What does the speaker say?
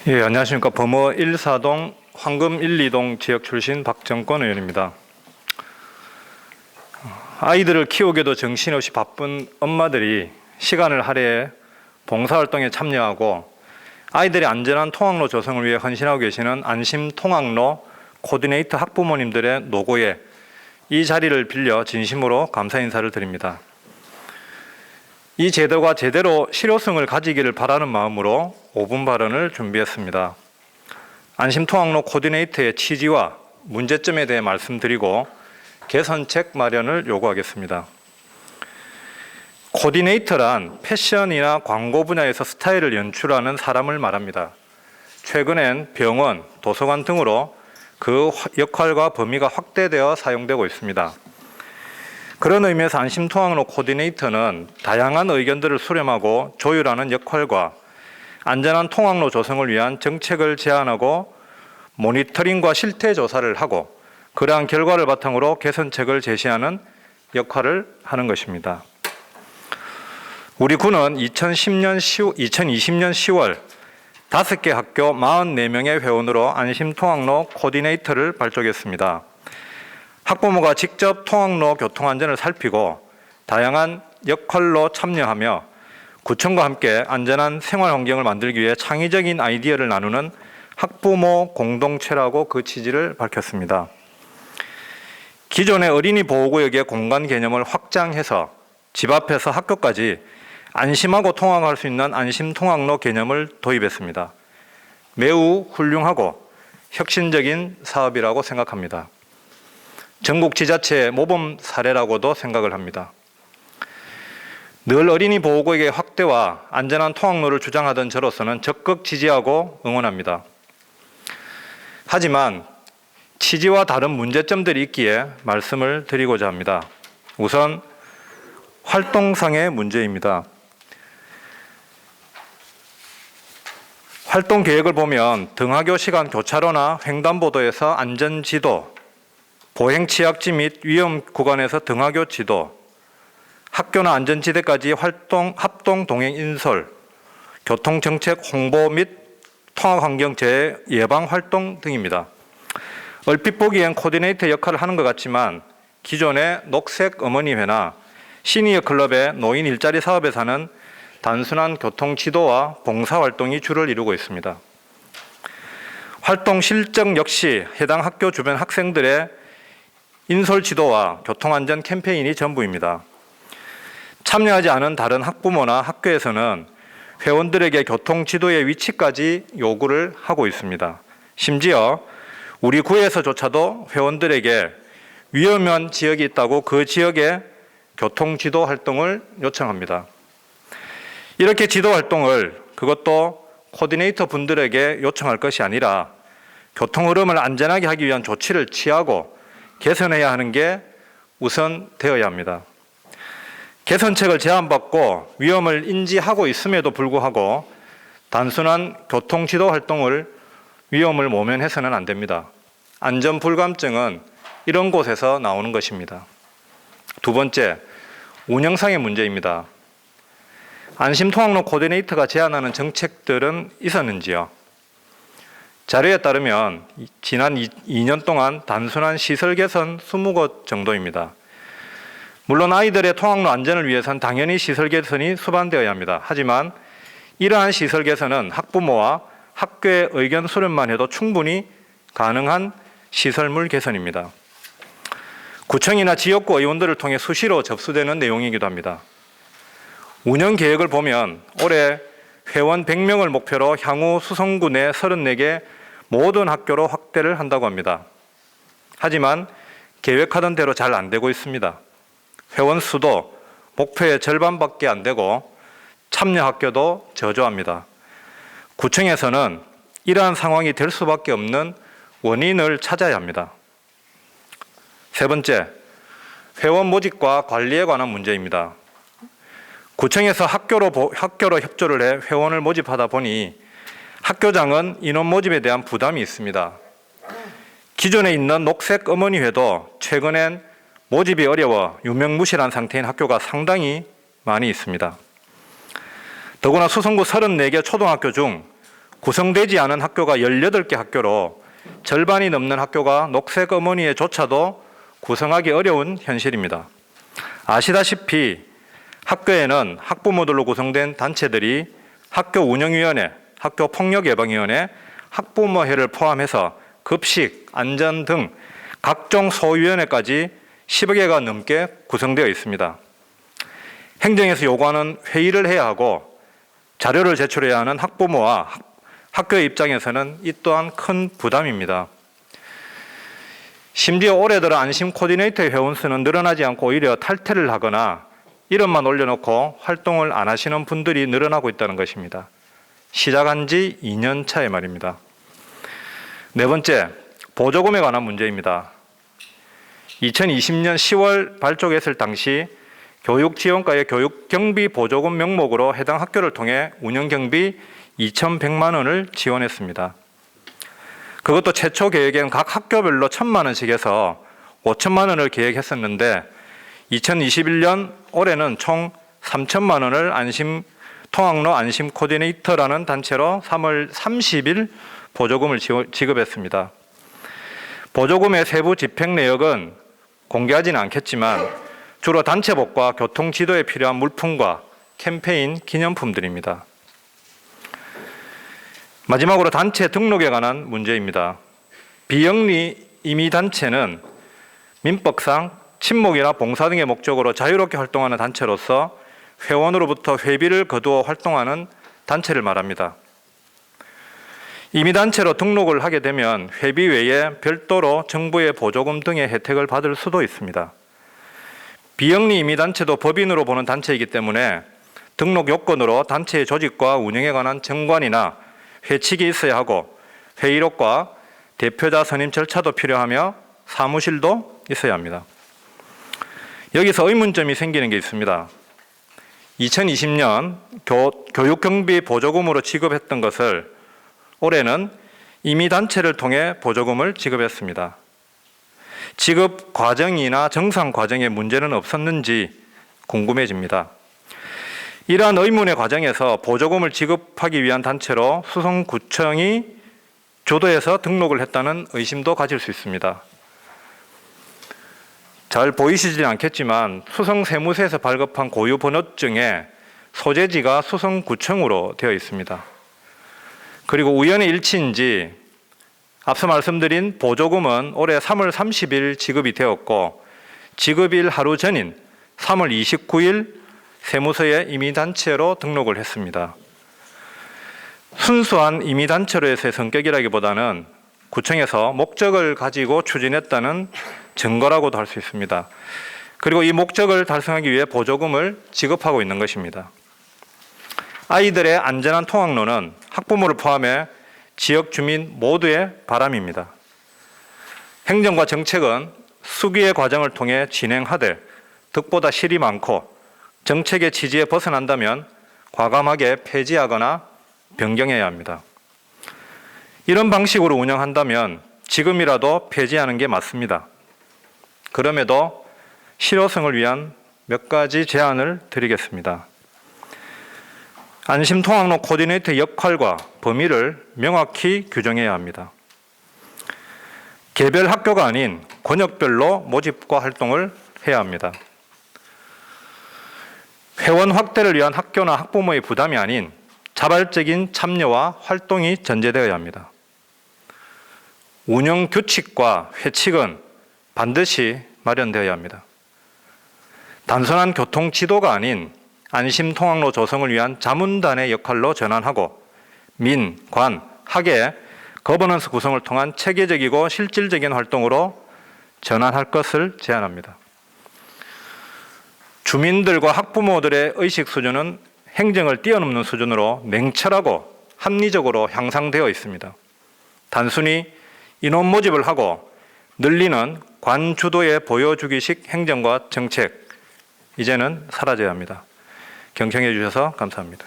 예, 안녕하십니까. 범어 1사동 황금 1, 2동 지역 출신 박정권 의원입니다. 아이들을 키우기도 정신없이 바쁜 엄마들이 시간을 할애해 봉사활동에 참여하고 아이들의 안전한 통학로 조성을 위해 헌신하고 계시는 안심통학로 코디네이터 학부모님들의 노고에 이 자리를 빌려 진심으로 감사 인사를 드립니다. 이 제도가 제대로 실효성을 가지기를 바라는 마음으로 5분 발언을 준비했습니다. 안심통학로 코디네이터의 취지와 문제점에 대해 말씀드리고 개선책 마련을 요구하겠습니다. 코디네이터란 패션이나 광고 분야에서 스타일을 연출하는 사람을 말합니다. 최근엔 병원, 도서관 등으로 그 역할과 범위가 확대되어 사용되고 있습니다. 그런 의미에서 안심통학로 코디네이터는 다양한 의견들을 수렴하고 조율하는 역할과 안전한 통학로 조성을 위한 정책을 제안하고 모니터링과 실태 조사를 하고 그러한 결과를 바탕으로 개선책을 제시하는 역할을 하는 것입니다. 우리 군은 2020년 10월 5개 학교 44명의 회원으로 안심통학로 코디네이터를 발족했습니다. 학부모가 직접 통학로 교통안전을 살피고 다양한 역할로 참여하며 구청과 함께 안전한 생활환경을 만들기 위해 창의적인 아이디어를 나누는 학부모 공동체라고 그 취지를 밝혔습니다. 기존의 어린이 보호구역의 공간 개념을 확장해서 집 앞에서 학교까지 안심하고 통학할 수 있는 안심통학로 개념을 도입했습니다. 매우 훌륭하고 혁신적인 사업이라고 생각합니다. 전국 지자체의 모범 사례라고도 생각을 합니다. 늘 어린이 보호구역의 확대와 안전한 통학로를 주장하던 저로서는 적극 지지하고 응원합니다. 하지만 취지와 다른 문제점들이 있기에 말씀을 드리고자 합니다. 우선 활동상의 문제입니다. 활동 계획을 보면 등하교 시간 교차로나 횡단보도에서 안전지도, 보행취약지 및 위험 구간에서 등하교 지도, 학교나 안전지대까지 합동 동행 인솔, 교통정책 홍보 및 통학환경 재해 예방 활동 등입니다. 얼핏 보기엔 코디네이터 역할을 하는 것 같지만 기존의 녹색 어머니회나 시니어 클럽의 노인 일자리 사업에서는 단순한 교통 지도와 봉사활동이 주를 이루고 있습니다. 활동 실적 역시 해당 학교 주변 학생들의 인솔 지도와 교통안전 캠페인이 전부입니다. 참여하지 않은 다른 학부모나 학교에서는 회원들에게 교통 지도의 위치까지 요구를 하고 있습니다. 심지어 우리 구에서조차도 회원들에게 위험한 지역이 있다고 그 지역에 교통 지도 활동을 요청합니다. 이렇게 지도 활동을 그것도 코디네이터 분들에게 요청할 것이 아니라 교통 흐름을 안전하게 하기 위한 조치를 취하고 개선해야 하는 게 우선 되어야 합니다. 개선책을 제안받고 위험을 인지하고 있음에도 불구하고 단순한 교통지도 활동을 위험을 모면해서는 안 됩니다. 안전불감증은 이런 곳에서 나오는 것입니다. 두 번째, 운영상의 문제입니다. 안심통학로 코디네이터가 제안하는 정책들은 있었는지요? 자료에 따르면 지난 2년 동안 단순한 시설 개선 20곳 정도입니다. 물론 아이들의 통학로 안전을 위해서는 당연히 시설 개선이 수반되어야 합니다. 하지만 이러한 시설 개선은 학부모와 학교의 의견 수렴만 해도 충분히 가능한 시설물 개선입니다. 구청이나 지역구 의원들을 통해 수시로 접수되는 내용이기도 합니다. 운영 계획을 보면 올해 회원 100명을 목표로 향후 수성구 내 34개 모든 학교로 확대를 한다고 합니다. 하지만 계획하던 대로 잘 안 되고 있습니다. 회원 수도 목표의 절반밖에 안 되고 참여 학교도 저조합니다. 구청에서는 이러한 상황이 될 수밖에 없는 원인을 찾아야 합니다. 세 번째, 회원 모집과 관리에 관한 문제입니다. 구청에서 학교로 협조를 해 회원을 모집하다 보니 학교장은 인원 모집에 대한 부담이 있습니다. 기존에 있는 녹색 어머니회도 최근엔 모집이 어려워 유명무실한 상태인 학교가 상당히 많이 있습니다. 더구나 수성구 34개 초등학교 중 구성되지 않은 학교가 18개 학교로 절반이 넘는 학교가 녹색 어머니에조차도 구성하기 어려운 현실입니다. 아시다시피 학교에는 학부모들로 구성된 단체들이 학교운영위원회, 학교폭력예방위원회, 학부모회를 포함해서 급식, 안전 등 각종 소위원회까지 10여 개가 넘게 구성되어 있습니다. 행정에서 요구하는 회의를 해야 하고 자료를 제출해야 하는 학부모와 학교의 입장에서는 이 또한 큰 부담입니다. 심지어 올해 들어 안심 코디네이터의 회원 수는 늘어나지 않고 오히려 탈퇴를 하거나 이름만 올려놓고 활동을 안 하시는 분들이 늘어나고 있다는 것입니다. 시작한 지 2년 차에 말입니다. 네 번째, 보조금에 관한 문제입니다. 2020년 10월 발족했을 당시 교육지원과의 교육경비 보조금 명목으로 해당 학교를 통해 운영경비 2,100만 원을 지원했습니다. 그것도 최초 계획엔 각 학교별로 1,000만 원씩 해서 5천만 원을 계획했었는데 2021년 올해는 총 3천만 원을 통학로 안심 코디네이터라는 단체로 3월 30일 보조금을 지급했습니다. 보조금의 세부 집행 내역은 공개하지는 않겠지만 주로 단체복과 교통지도에 필요한 물품과 캠페인 기념품들입니다. 마지막으로 단체 등록에 관한 문제입니다. 비영리 임의단체는 민법상 친목이나 봉사 등의 목적으로 자유롭게 활동하는 단체로서 회원으로부터 회비를 거두어 활동하는 단체를 말합니다. 임의단체로 등록을 하게 되면 회비 외에 별도로 정부의 보조금 등의 혜택을 받을 수도 있습니다. 비영리 임의단체도 법인으로 보는 단체이기 때문에 등록 요건으로 단체의 조직과 운영에 관한 정관이나 회칙이 있어야 하고 회의록과 대표자 선임 절차도 필요하며 사무실도 있어야 합니다. 여기서 의문점이 생기는 게 있습니다. 2020년 교육경비 보조금으로 지급했던 것을 올해는 임의단체를 통해 보조금을 지급했습니다. 지급 과정이나 정상 과정에 문제는 없었는지 궁금해집니다. 이러한 의문의 과정에서 보조금을 지급하기 위한 단체로 수성구청이 주도해서 등록을 했다는 의심도 가질 수 있습니다. 잘 보이시지 않겠지만 수성세무서에서 발급한 고유번호증에 소재지가 수성구청으로 되어 있습니다. 그리고 우연의 일치인지 앞서 말씀드린 보조금은 올해 3월 30일 지급이 되었고 지급일 하루 전인 3월 29일 세무서에 임의단체로 등록을 했습니다. 순수한 임의단체로서의 성격이라기보다는 구청에서 목적을 가지고 추진했다는 증거라고도 할 수 있습니다. 그리고 이 목적을 달성하기 위해 보조금을 지급하고 있는 것입니다. 아이들의 안전한 통학로는 학부모를 포함해 지역 주민 모두의 바람입니다. 행정과 정책은 수기의 과정을 통해 진행하되 득보다 실이 많고 정책의 취지에 벗어난다면 과감하게 폐지하거나 변경해야 합니다. 이런 방식으로 운영한다면 지금이라도 폐지하는 게 맞습니다. 그럼에도 실효성을 위한 몇 가지 제안을 드리겠습니다. 안심통학로 코디네이터 역할과 범위를 명확히 규정해야 합니다. 개별 학교가 아닌 권역별로 모집과 활동을 해야 합니다. 회원 확대를 위한 학교나 학부모의 부담이 아닌 자발적인 참여와 활동이 전제되어야 합니다. 운영 규칙과 회칙은 반드시 마련되어야 합니다. 단순한 교통 지도가 아닌 안심 통학로 조성을 위한 자문단의 역할로 전환하고 민, 관, 학의 거버넌스 구성을 통한 체계적이고 실질적인 활동으로 전환할 것을 제안합니다. 주민들과 학부모들의 의식 수준은 행정을 뛰어넘는 수준으로 냉철하고 합리적으로 향상되어 있습니다. 단순히 인원 모집을 하고 늘리는 관주도의 보여주기식 행정과 정책, 이제는 사라져야 합니다. 경청해 주셔서 감사합니다.